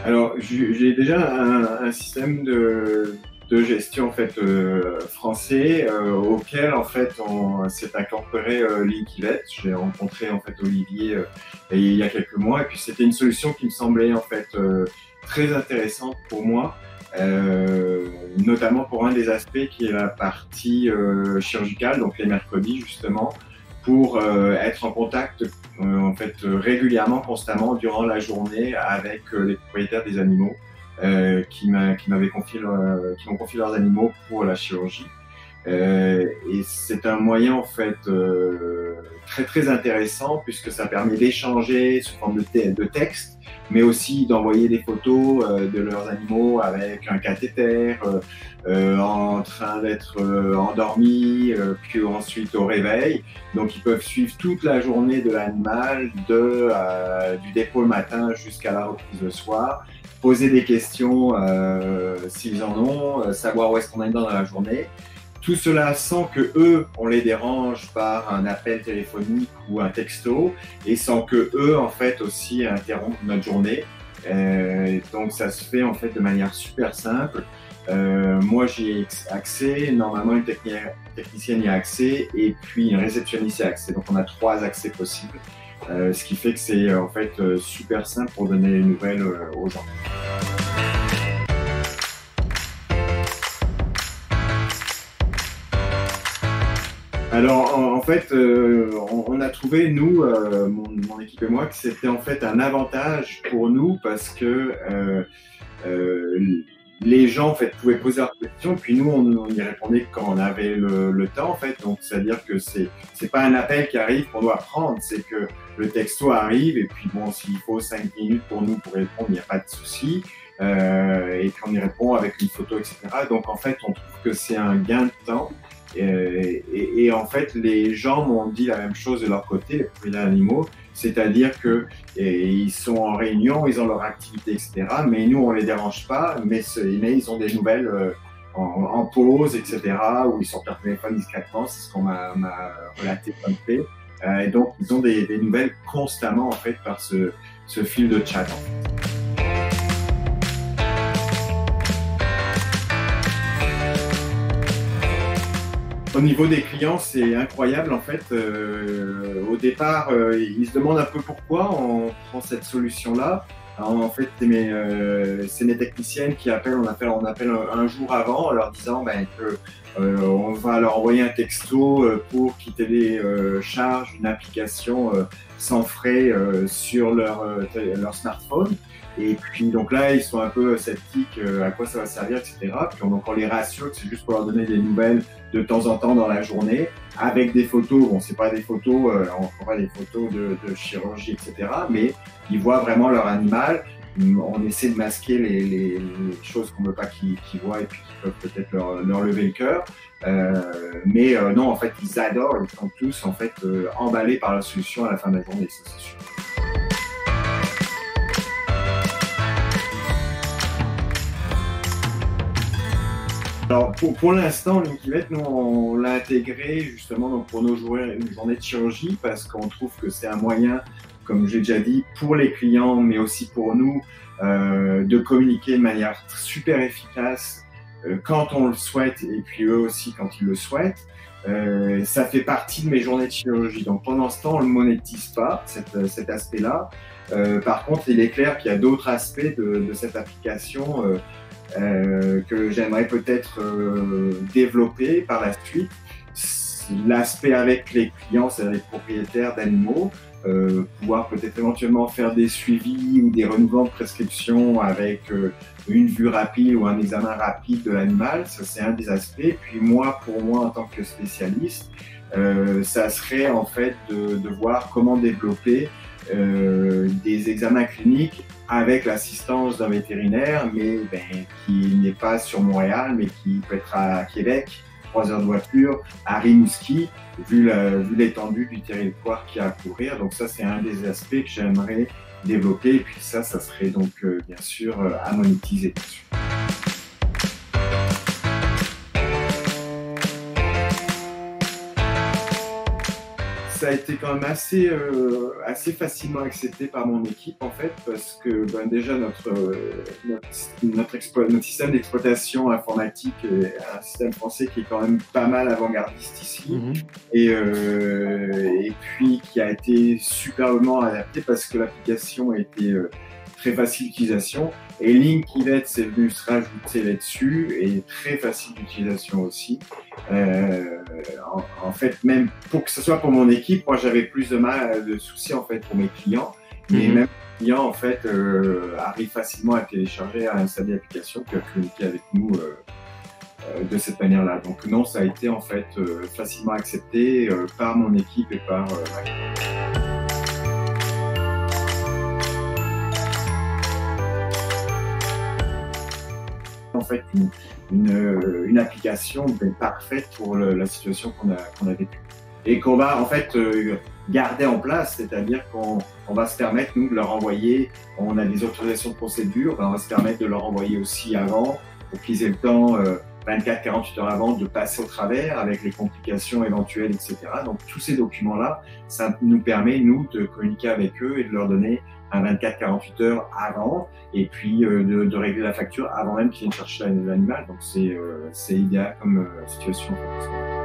Alors, j'ai déjà un système de gestion en fait français auquel en fait on s'est incorporé Linkivest. J'ai rencontré en fait Olivier il y a quelques mois et puis c'était une solution qui me semblait en fait très intéressante pour moi, notamment pour un des aspects qui est la partie chirurgicale, donc les mercredis justement, pour être en contact en fait régulièrement, constamment durant la journée avec les propriétaires des animaux qui m'ont confié leurs animaux pour la chirurgie. Et c'est un moyen en fait très très intéressant puisque ça permet d'échanger sous forme de texte, mais aussi d'envoyer des photos de leurs animaux avec un cathéter, en train d'être endormis, puis ensuite au réveil. Donc ils peuvent suivre toute la journée de l'animal, du dépôt le matin jusqu'à la reprise le soir, poser des questions s'ils en ont, savoir où est-ce qu'on est dans la journée. Tout cela sans que eux, on les dérange par un appel téléphonique ou un texto, et sans que eux, en fait, aussi interrompent notre journée. Donc, ça se fait en fait de manière super simple. Moi, j'y ai accès. Normalement, une technicienne y a accès, et puis un réceptionniste y a accès. Donc, on a 3 accès possibles, ce qui fait que c'est en fait super simple pour donner les nouvelles aux gens. Alors, en fait, on a trouvé, nous, mon équipe et moi, que c'était en fait un avantage pour nous parce que les gens, en fait, pouvaient poser leurs questions, puis nous, on y répondait quand on avait le temps, en fait. Donc, c'est-à-dire que c'est pas un appel qui arrive qu'on doit prendre, c'est que le texto arrive, et puis bon, s'il faut 5 minutes pour nous pour répondre, il n'y a pas de souci. Et puis on y répond avec une photo, etc. Donc, en fait, on trouve que c'est un gain de temps. Et en fait, les gens m'ont dit la même chose de leur côté, les propriétaires d'animaux, c'est-à-dire que ils sont en réunion, ils ont leur activité, etc. Mais nous, on les dérange pas, mais ils ont des nouvelles en pause, etc. Ou ils sortent leur téléphone discrètement, c'est ce qu'on m'a relaté comme fait. Et donc, ils ont des nouvelles constamment en fait par ce fil de chat. Au niveau des clients, c'est incroyable en fait. Au départ, ils se demandent un peu pourquoi on prend cette solution-là. En fait, c'est mes techniciennes qui appellent. On appelle un jour avant en leur disant on va leur envoyer un texto pour qu'ils téléchargent une application sans frais sur leur smartphone. Et puis donc là, ils sont un peu sceptiques à quoi ça va servir, etc. Puis donc on les rassure que c'est juste pour leur donner des nouvelles de temps en temps dans la journée, avec des photos. Bon, c'est pas des photos, on prend pas des photos de chirurgie, etc. Mais ils voient vraiment leur animal. On essaie de masquer les choses qu'on veut pas qu'ils voient et puis qui peuvent peut-être leur lever le cœur. Mais non, en fait, ils adorent. Ils sont tous en fait emballés par la solution à la fin de la journée, ça c'est sûr. Alors pour l'instant, Linkivest, nous on l'a intégré justement donc, pour nos journées de chirurgie parce qu'on trouve que c'est un moyen, comme j'ai déjà dit, pour les clients mais aussi pour nous de communiquer de manière super efficace quand on le souhaite et puis eux aussi quand ils le souhaitent. Ça fait partie de mes journées de chirurgie. Donc pendant ce temps, on ne le monétise pas, cet aspect-là. Par contre, il est clair qu'il y a d'autres aspects de cette application que j'aimerais peut-être développer par la suite. L'aspect avec les clients, c'est les propriétaires d'animaux, pouvoir peut-être éventuellement faire des suivis ou des renouvellements de prescription avec une vue rapide ou un examen rapide de l'animal, ça c'est un des aspects. Puis moi, pour moi en tant que spécialiste, ça serait en fait de voir comment développer des examens cliniques avec l'assistance d'un vétérinaire, mais qui n'est pas sur Montréal, mais qui peut être à Québec, 3 heures de voiture, à Rimouski, vu l'étendue du territoire qu'il y a à couvrir. Donc ça, c'est un des aspects que j'aimerais développer. Et puis ça serait donc bien sûr à monétiser dessus. ça a été quand même assez facilement accepté par mon équipe en fait, parce que déjà notre système d'exploitation informatique est un système français qui est quand même pas mal avant-gardiste ici, et puis qui a été superbement adapté parce que l'application a été très facile d'utilisation, et Linkivate s'est venu se rajouter là-dessus et très facile d'utilisation aussi. En fait, même pour que ce soit pour mon équipe, moi j'avais plus de soucis en fait pour mes clients, mais même les clients en fait arrivent facilement à télécharger, à installer l'application, puis à communiquer avec nous de cette manière-là. Donc non, ça a été en fait facilement accepté par mon équipe et par en fait une application parfaite pour la situation qu'on a vécue et qu'on va en fait garder en place, c'est-à-dire qu'on va se permettre, nous, de leur envoyer, on a des autorisations de procédure, on va se permettre de leur envoyer aussi avant pour qu'ils aient le temps 24-48 heures avant de passer au travers avec les complications éventuelles, etc. Donc tous ces documents-là, ça nous permet, nous, de communiquer avec eux et de leur donner un 24-48 heures avant, et puis de régler la facture avant même qu'ils viennent chercher l'animal. Donc c'est idéal comme situation. En fait.